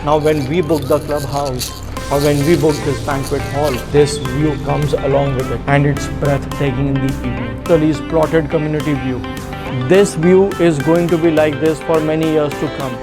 Now when we book the clubhouse or when we book this banquet hall, this view comes along with it and it's breathtaking in the evening. Italy's plotted community view. This view is going to be like this for many years to come.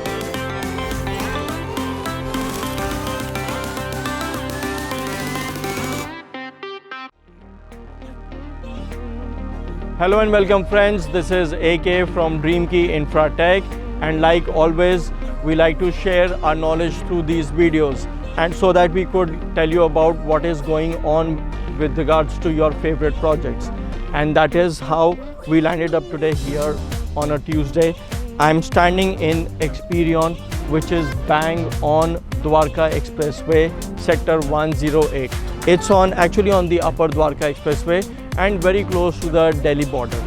Hello and welcome friends, this is AK from Key Infratech, and like always we like to share our knowledge through these videos, and so that we could tell you about what is going on with regards to your favorite projects. And that is how we landed up today here on a Tuesday. I'm standing in Experion, which is bang on Dwarka Expressway, sector 108. It's actually on the 𝗵𝗵𝗵𝗺 Expressway and very close to the Delhi border.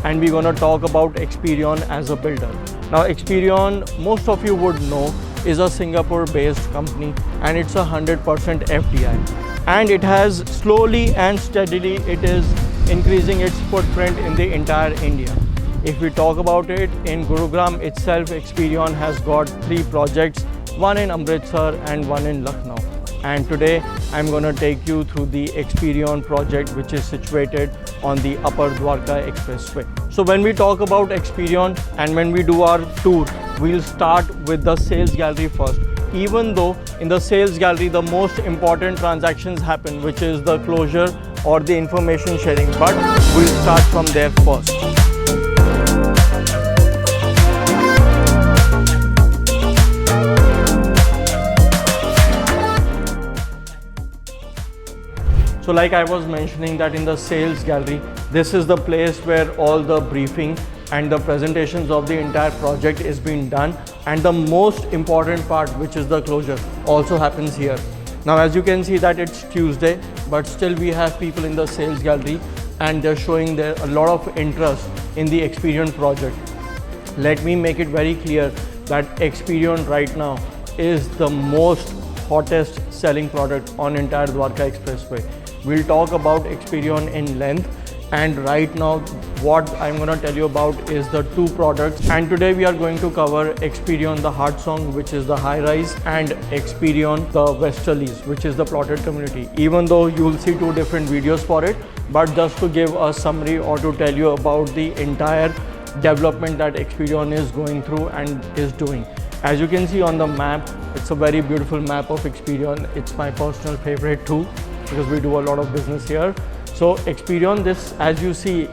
And we're going to talk about Experion as a builder. Now Experion, most of you would know, is a Singapore-based company and it's 100% FDI. And it has slowly and steadily, it is increasing its footprint in the entire India. If we talk about it, in Gurgaon itself, Experion has got 3 projects, one in Amritsar and one in Lucknow. And today I'm going to take you through the Experion project, which is situated on the 𝗵𝗵𝗵𝗺 Expressway. So when we talk about Experion and when we do our tour, we'll start with the sales gallery first. Even though in the sales gallery the most important transactions happen, which is the closure or the information sharing, but we'll start from there first. So like I was mentioning that in the sales gallery, this is the place where all the briefing and the presentations of the entire project is being done, and the most important part, which is the closure, also happens here. Now as you can see that it's Tuesday, but still we have people in the sales gallery and they're showing there a lot of interest in the Experion project. Let me make it very clear that Experion right now is the most hottest selling product on entire Dwarka Expressway. We'll talk about Experion in length, and right now what I'm going to tell you about is the 2 products. And today we are going to cover Experion The Heartsong, which is the high-rise, and Experion The 𝗿𝗏𝗺, which is the plotted community. Even though you will see 2 different videos for it, but just to give a summary or to tell you about the entire development that Experion is going through and is doing. As you can see on the map, it's a very beautiful map of Experion. It's my personal favorite too, because we do a lot of business here. So Experion, this, as you see,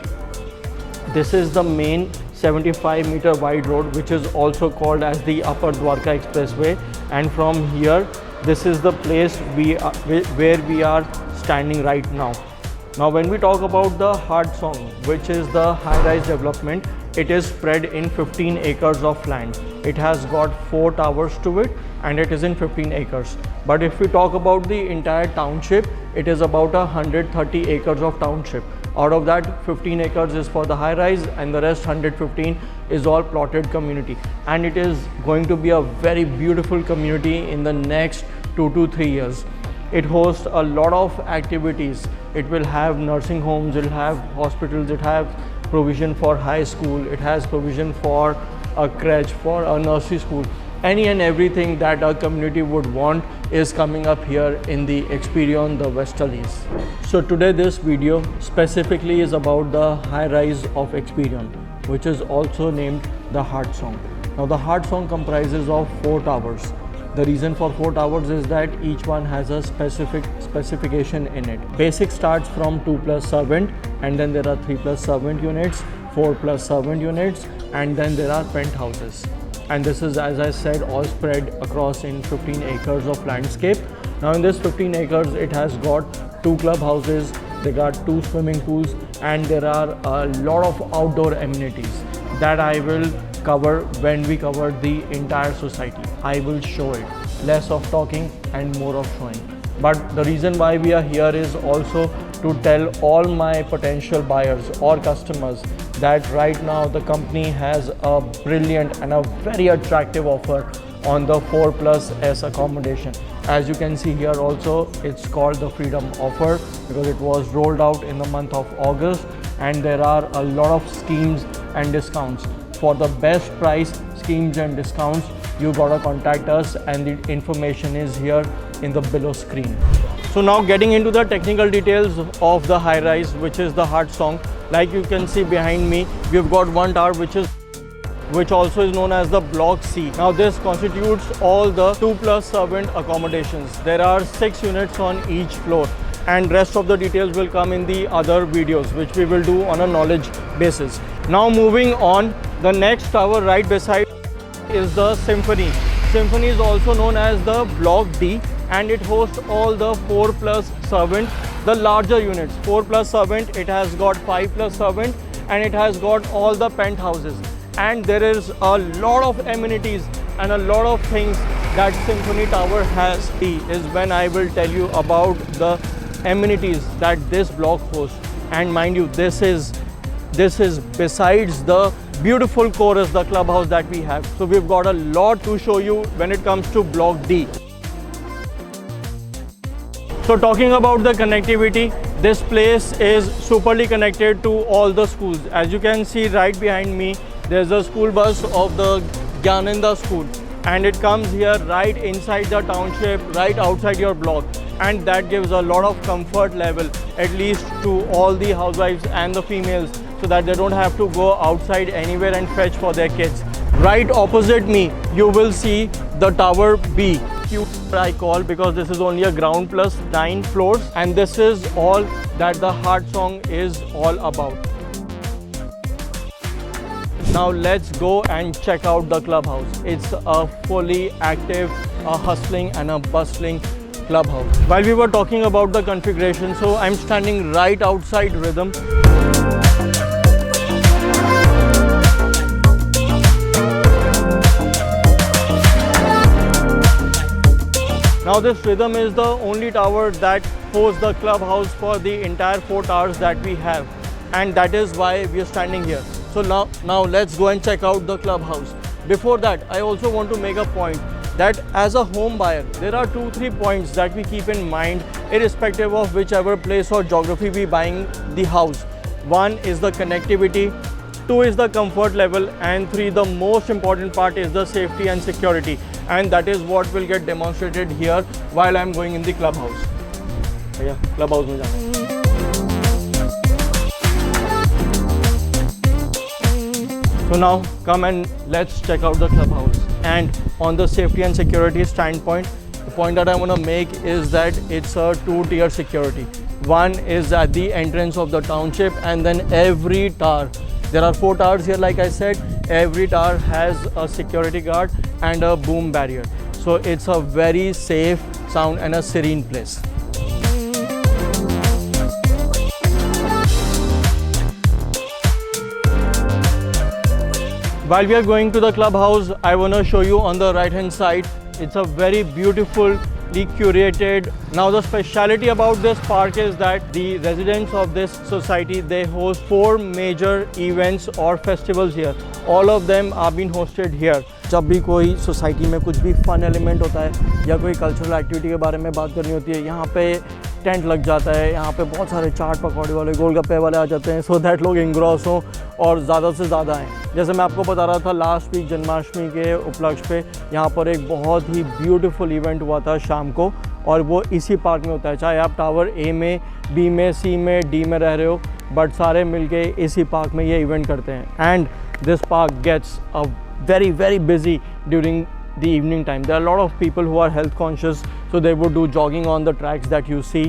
this is the main 75-meter wide road, which is also called as the 𝗵𝗵𝗵𝗺 Expressway. And from here, this is the place where we are standing right now. Now when we talk about the Heartsong, which is the high-rise development, it is spread in 15 acres of land. It has got 4 towers to it and it is in 15 acres. But if we talk about the entire township, it is about 130 acres of township. Out of that, 15 acres is for the high-rise and the rest 115 is all plotted community. And it is going to be a very beautiful community in the next 2 to 3 years. It hosts a lot of activities. It will have nursing homes, it will have hospitals, it has provision for high school, it has provision for a crèche, for a nursery school. Any and everything that a community would want is coming up here in the Experion The 𝗿𝗏𝗺. So today this video specifically is about the high-rise of Experion, which is also named the Heartsong. Now the Heartsong comprises of 4 towers. The reason for 4 towers is that each one has a specific specification in it. Basic starts from 2+ servant, and then there are 3+ servant units, 4+ servant units, and then there are penthouses. And this is, as I said, all spread across in 15 acres of landscape. Now in this 15 acres, it has got 2 clubhouses, they got 2 swimming pools, and there are a lot of outdoor amenities that I will cover when we cover the entire society. I will show it. Less of talking and more of showing. But the reason why we are here is also to tell all my potential buyers or customers that right now the company has a brilliant and a very attractive offer on the 4+S accommodation. As you can see here also, it's called the Freedom Offer because it was rolled out in the month of August, and there are a lot of schemes and discounts. For the best price schemes and discounts, you gotta contact us, and the information is here in the below screen. So now getting into the technical details of the high rise, which is the Heartsong. Like you can see behind me, we've got one tower which also is known as the Block C. Now this constitutes all the 2+ servant accommodations. There are 6 units on each floor, and rest of the details will come in the other videos, which we will do on a knowledge basis. Now moving on, the next tower right beside is the Symphony. Symphony is also known as the Block D, and it hosts all the 4+ servant, the larger units. 4+ servant, it has got 5+ servant, and it has got all the penthouses. And there is a lot of amenities and a lot of things that Symphony Tower has. Is when I will tell you about the amenities that this block hosts. And mind you, this is besides the beautiful chorus, the clubhouse that we have. So we've got a lot to show you when it comes to Block D. So talking about the connectivity, this place is superly connected to all the schools. As you can see right behind me, there's a school bus of the Gyananda school, and it comes here right inside the township, right outside your block, and that gives a lot of comfort level, at least to all the housewives and the females, so that they don't have to go outside anywhere and fetch for their kids. Right opposite me, you will see the Tower B. I call because this is only a ground plus 9 floors, and this is all that the Heartsong is all about. Now let's go and check out the clubhouse. It's a fully active, a hustling and a bustling clubhouse. While we were talking about the configuration, so I'm standing right outside Rhythm. Now this Rhythm is the only tower that hosts the clubhouse for the entire 4 towers that we have, and that is why we are standing here. So now let's go and check out the clubhouse. Before that, I also want to make a point that as a home buyer, there are 2-3 points that we keep in mind irrespective of whichever place or geography we buying the house. 1 is the connectivity, 2 is the comfort level, and 3, the most important part, is the safety and security. And that is what will get demonstrated here while I'm going in the clubhouse. Yeah, clubhouse mein jana. So now come and let's check out the clubhouse. And on the safety and security standpoint, the point that I want to make is that it's a 2-tier security. 1 is at the entrance of the township, and then every tower, there are 4 towers here, like I said, every tower has a security guard and a boom barrier. So it's a very safe, sound and a serene place. While we are going to the clubhouse, I want to show you on the right hand side, it's a very beautifully curated. Now the speciality about this park is that the residents of this society, they host 4 major events or festivals here. All of them are being hosted here. जब भी कोई society में कुछ भी fun element होता है या कोई कल्चरल एक्टिविटी के बारे में बात करनी होती है, यहाँ पे टेंट लग जाता है, यहाँ पे बहुत सारे चाट पकौड़े वाले, गोलगप्पे वाले आ जाते हैं, सो दैट लोग इंग्रॉस हों और ज़्यादा से ज़्यादा आएँ। जैसे मैं आपको बता रहा था, लास्ट वीक जन्माष्टमी के उपलक्ष्य पे यहाँ पर एक बहुत ही ब्यूटीफुल इवेंट हुआ था शाम को, और वो इसी पार्क में होता है। चाहे आप टावर ए में, बी में, सी में, डी में रह रहे हो, बट सारे मिलके इसी पार्क में ये इवेंट करते हैं। And this park gets a very busy during the evening time. There are a lot of people who are health conscious, so they would do jogging on the tracks that you see.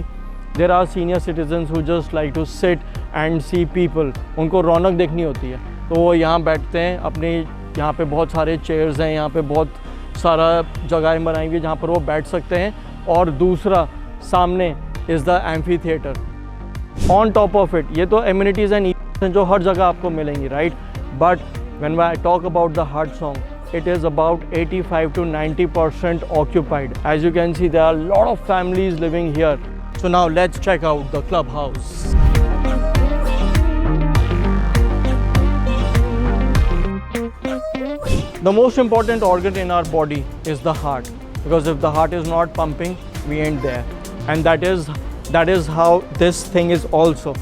There are senior citizens who just like to sit and see people. उनको रौनक देखनी होती है, तो वो यहाँ बैठते हैं। अपने यहाँ पे बहुत सारे चेयर्स हैं, यहाँ पे बहुत सारा जगहें बनाई हुई है जहाँ पर वो बैठ सकते हैं। और दूसरा सामने is the amphitheater. On top of it, ये तो amenities and events हैं जो हर जगह आपको मिलेंगी, right? But when I talk about the Heartsong, it is about 85 to 90% occupied. As you can see, there are a lot of families living here. So now let's check out the clubhouse. The most important organ in our body is the heart, because if the heart is not pumping, we ain't there. And that is how this thing is also.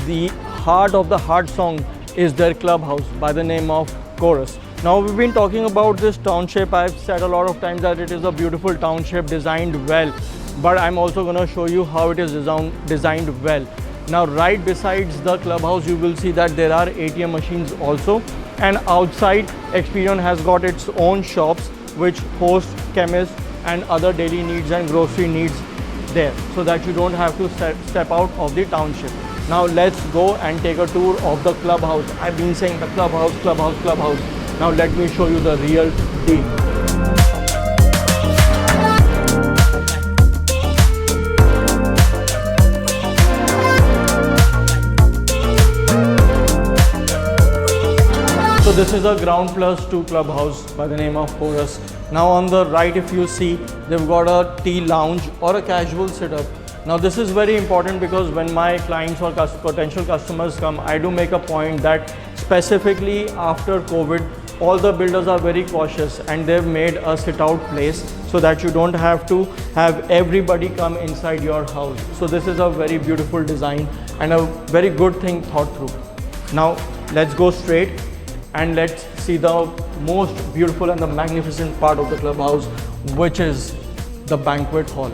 The heart of the Heartsong is their clubhouse by the name of Chorus. Now we've been talking about this township. I've said a lot of times that it is a beautiful township designed well, but I'm also going to show you how it is designed well. Now right besides the clubhouse you will see that there are ATM machines also, and outside Experion has got its own shops which host chemists and other daily needs and grocery needs there, so that you don't have to step out of the township. Now let's go and take a tour of the clubhouse. I've been saying the clubhouse. Now let me show you the real deal. So this is a ground plus 2 clubhouse by the name of Chorus. Now on the right, if you see, they've got a tea lounge or a casual setup. Now this is very important because when my clients or potential customers come, I do make a point that specifically after COVID, all the builders are very cautious and they've made a sit-out place so that you don't have to have everybody come inside your house. So this is a very beautiful design and a very good thing thought through. Now let's go straight and let's see the most beautiful and the magnificent part of the clubhouse, which is the banquet hall.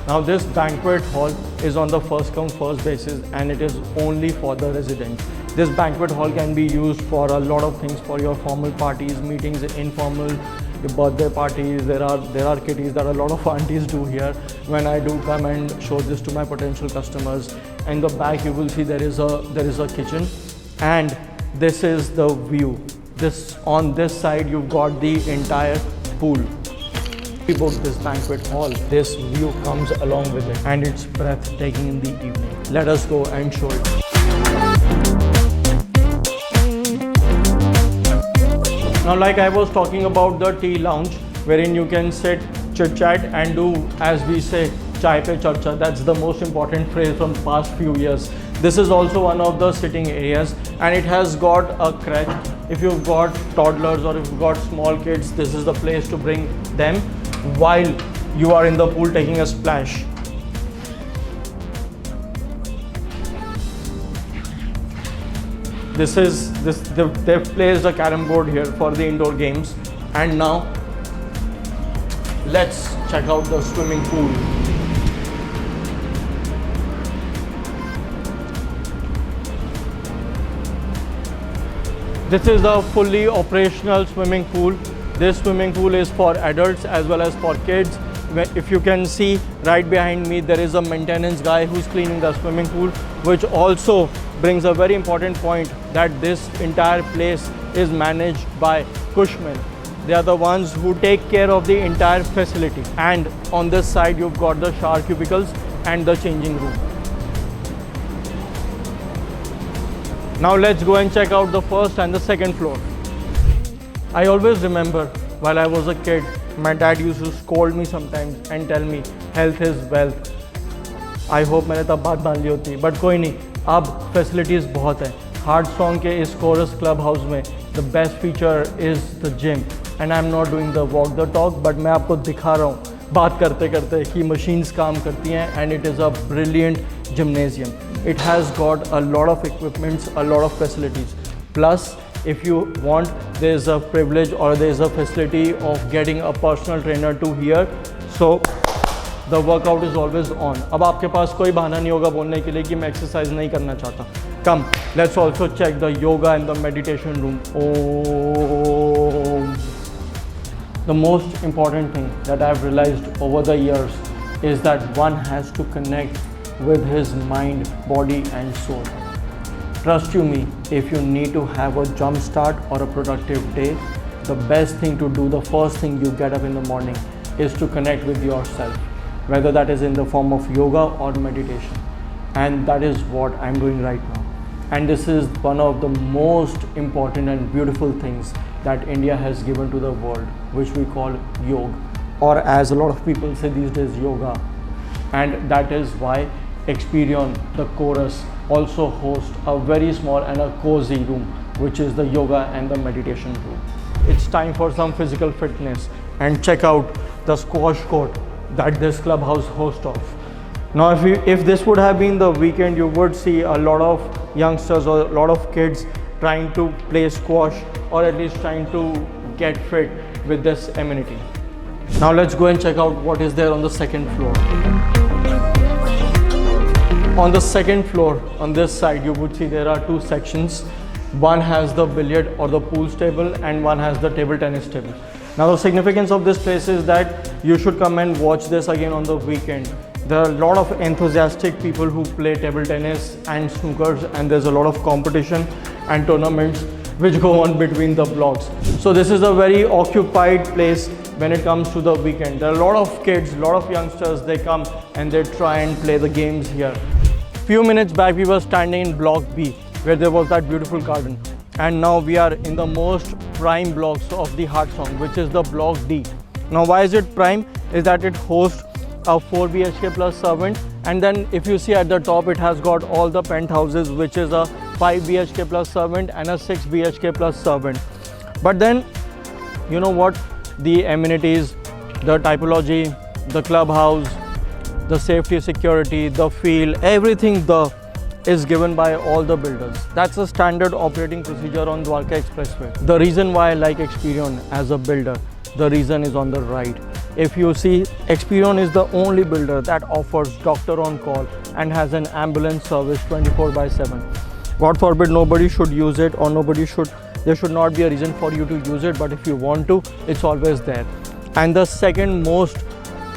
Now this banquet hall is on the first come first basis and it is only for the residents. This banquet hall can be used for a lot of things, for your formal parties, meetings, informal, your birthday parties. There are kitties that a lot of aunties do here when I do come and show this to my potential customers. In the back you will see there is a kitchen, and this is the view. On this side you've got the entire pool. We booked this banquet hall. This view comes along with it and it's breathtaking in the evening. Let us go and show it. Now like I was talking about the tea lounge, wherein you can sit, chit chat and do, as we say, chai pe charcha. That's the most important phrase from past few years. This is also one of the sitting areas and it has got a crèche. If you've got toddlers or if you've got small kids, this is the place to bring them while you are in the pool taking a splash. They've placed a carom board here for the indoor games. And now let's check out the swimming pool. This is a fully operational swimming pool. This swimming pool is for adults as well as for kids. If you can see right behind me, there is a maintenance guy who's cleaning the swimming pool, which also brings a very important point that this entire place is managed by Cushman. They are the ones who take care of the entire facility. And on this side, you've got the shower cubicles and the changing room. Now let's go and check out the first and the second floor. I always remember while I was a kid, my dad used to scold me sometimes and tell me health is wealth. I hope मैंने तब बात मान ली होती, but कोई नहीं, अब facilities बहुत हैं. Heartsong के इस Chorus Club House में the best feature is the gym, and I'm not doing the walk the talk, but मैं आपको दिखा रहा हूँ बात करते करते कि machines काम करती हैं, and it is a brilliant gymnasium. It has got a lot of equipments, a lot of facilities. Plus, if you want, there's a privilege or there's a facility of getting a personal trainer to here. So the workout is always on. अब आपके पास कोई बहाना नहीं होगा बोलने के लिए कि मैं exercise नहीं करना चाहता. Come, let's also check the yoga and the meditation room. Oh, the most important thing that I've realized over the years is that one has to connect with his mind, body and soul. Trust you me, if you need to have a jump start or a productive day, the best thing to do, the first thing you get up in the morning is to connect with yourself, whether that is in the form of yoga or meditation. And that is what I'm doing right now. And this is one of the most important and beautiful things that India has given to the world, which we call yoga, or as a lot of people say these days, yoga. And that is why Experion, the Chorus, also hosts a very small and a cozy room, which is the yoga and the meditation room. It's time for some physical fitness, and check out the squash court that this clubhouse hosts of. Now if this would have been the weekend, you would see a lot of youngsters or a lot of kids trying to play squash or at least trying to get fit with this amenity. Now let's go and check out what is there on the second floor. On the second floor, on this side, you would see there are two sections. One has the billiard or the pool table and one has the table tennis table. Now the significance of this place is that you should come and watch this again on the weekend. There are a lot of enthusiastic people who play table tennis and snookers, and there's a lot of competition and tournaments which go on between the blocks. So this is a very occupied place when it comes to the weekend. There are a lot of kids, a lot of youngsters, they come and they try and play the games here. Few minutes back we were standing in block B where there was that beautiful garden, and now we are in the most prime blocks of the Heartsong, which is the block D. Now why is it prime? Is that it hosts a 4 BHK plus servant, and then if you see at the top it has got all the penthouses, which is a 5 BHK plus servant and a 6 BHK plus servant. But then you know what, the amenities, the typology, the clubhouse, the safety, security, the feel, everything is given by all the builders. That's a standard operating procedure on Dwarka Expressway. The reason why I like Experion as a builder, the reason is on the right. If you see, Experion is the only builder that offers doctor on call and has an ambulance service 24/7. God forbid nobody should use it, or there should not be a reason for you to use it, but if you want to, it's always there. And the second most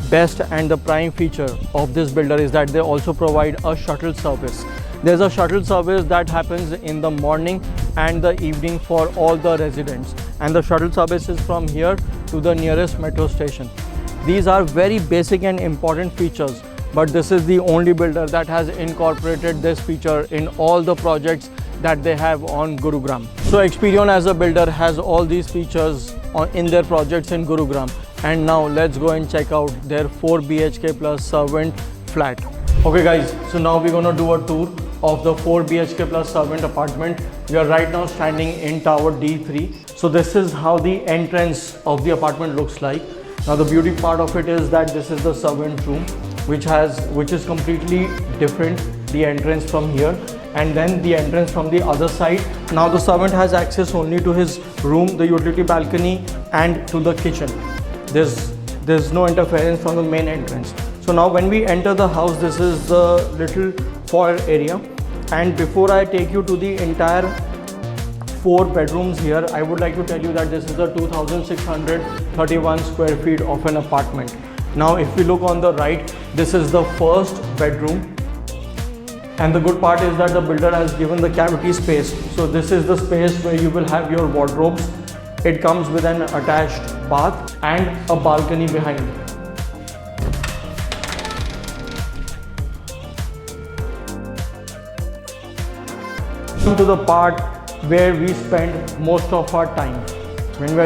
best and the prime feature of this builder is that they also provide a shuttle service. There's a shuttle service that happens in the morning and the evening for all the residents, and the shuttle service is from here to the nearest metro station. These are very basic and important features, but this is the only builder that has incorporated this feature in all the projects that they have on Gurugram. So Experion as a builder has all these features in their projects in Gurugram. And now let's go and check out their 4 BHK plus servant flat. Okay guys, so now we're gonna do a tour of the 4 BHK plus servant apartment. We are right now standing in tower D3. So this is how the entrance of the apartment looks like. Now the beauty part of it is that this is the servant room, which is completely different, the entrance from here, and then the entrance from the other side. Now the servant has access only to his room, the utility balcony, and to the kitchen. There's no interference from the main entrance. So now when we enter the house, this is the little foyer area, and before I take you to the entire 4 bedrooms here, I would like to tell you that this is a 2631 square feet of an apartment. Now if we look on the right, this is the first bedroom, and the good part is that the builder has given the cavity space. So this is the space where you will have your wardrobes. It comes with an attached bath and a balcony behind. Come to the part where we spend most of our time. When we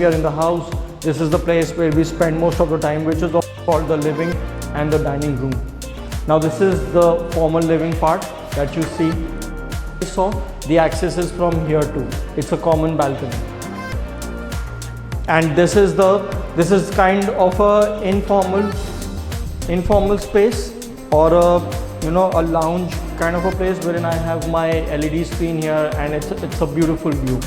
are in the house, this is the place where we spend most of the time, which is called the living and the dining room. Now this is the formal living part that you see. So the access is from here too. It's a common balcony. And this is kind of a informal space, or a lounge kind of a place wherein I have my LED screen here, and it's a beautiful view,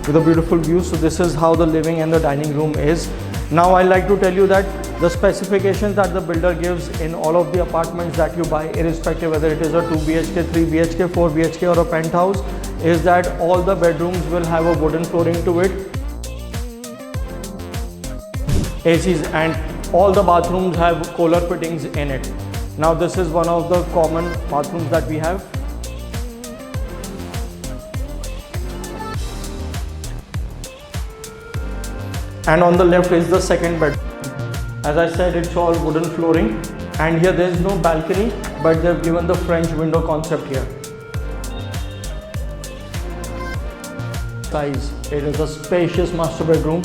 with a beautiful view. So this is how the living and the dining room is. Now I like to tell you that the specifications that the builder gives in all of the apartments that you buy, irrespective whether it is a 2 BHK, 3 BHK, 4 BHK or a penthouse, is that all the bedrooms will have a wooden flooring to it, ACs, and all the bathrooms have Kohler fittings in it. Now this is one of the common bathrooms that we have. And on the left is the second bedroom. As I said, it's all wooden flooring, and here there is no balcony, but they've given the French window concept here. Size, it is a spacious master bedroom.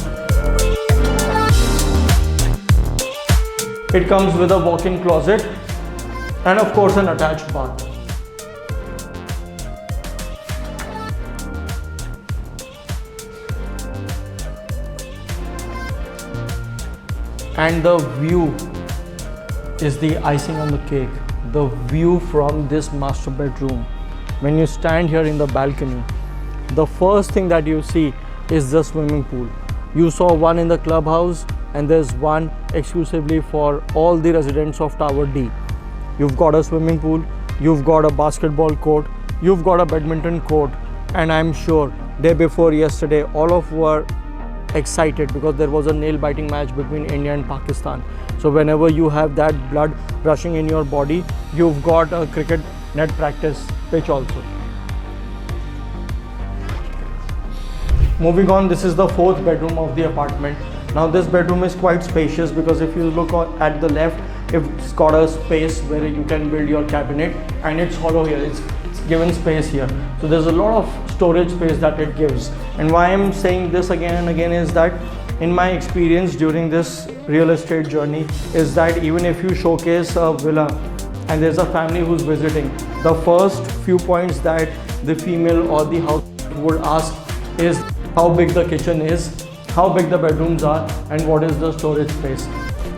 It comes with a walk-in closet and of course an attached bath. And the view is the icing on the cake. The view from this master bedroom, when you stand here in the balcony, the first thing that you see is the swimming pool. You saw one in the clubhouse and there's one exclusively for all the residents of Tower D. You've got a swimming pool, you've got a basketball court, you've got a badminton court, and I'm sure day before yesterday all of were excited because there was a nail-biting match between India and Pakistan. So whenever you have that blood rushing in your body, you've got a cricket net practice pitch also. Moving on, this is the fourth bedroom of the apartment. Now this bedroom is quite spacious because if you look at the left, it's got a space where you can build your cabinet, and it's hollow here, it's given space here. So there's a lot of storage space that it gives. And why I'm saying this again and again is that in my experience during this real estate journey is that even if you showcase a villa and there's a family who's visiting, the first few points that the female or the house would ask is how big the kitchen is, how big the bedrooms are, and what is the storage space.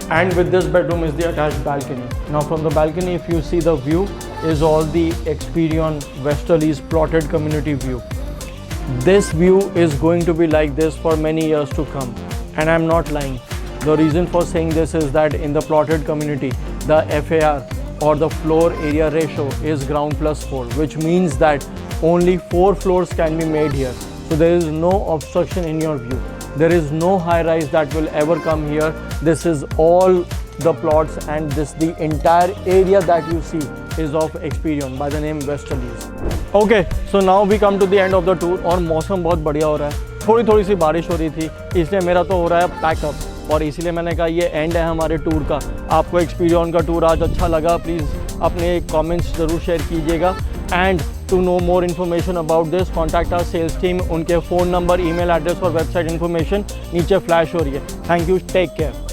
And with this bedroom is the attached balcony. Now from the balcony, if you see, the view is all the Experion 𝗿𝗏𝗺's plotted community view. This view is going to be like this for many years to come, and I'm not lying. The reason for saying this is that in the plotted community, the FAR or the floor area ratio is ground plus 4, which means that only 4 floors can be made here. So there is no obstruction in your view. There is no high rise that will ever come here. This is all the plots, and the entire area that you see is of Experion by the name 𝗿𝗏𝗺। Okay, so now we come to the end of the tour और मौसम बहुत बढ़िया हो रहा है। थोड़ी सी बारिश हो रही थी, इसलिए मेरा तो हो रहा है पैकअप, और इसीलिए मैंने कहा ये एंड है हमारे टूर का। आपको एक्सपीरियन का टूर आज अच्छा लगा, प्लीज़ अपने कमेंट्स ज़रूर शेयर कीजिएगा। And to know more information about this, contact our sales team. उनके फ़ोन नंबर, ईमेल एड्रेस और वेबसाइट इन्फॉर्मेशन नीचे फ्लैश हो रही है। Thank you, take care.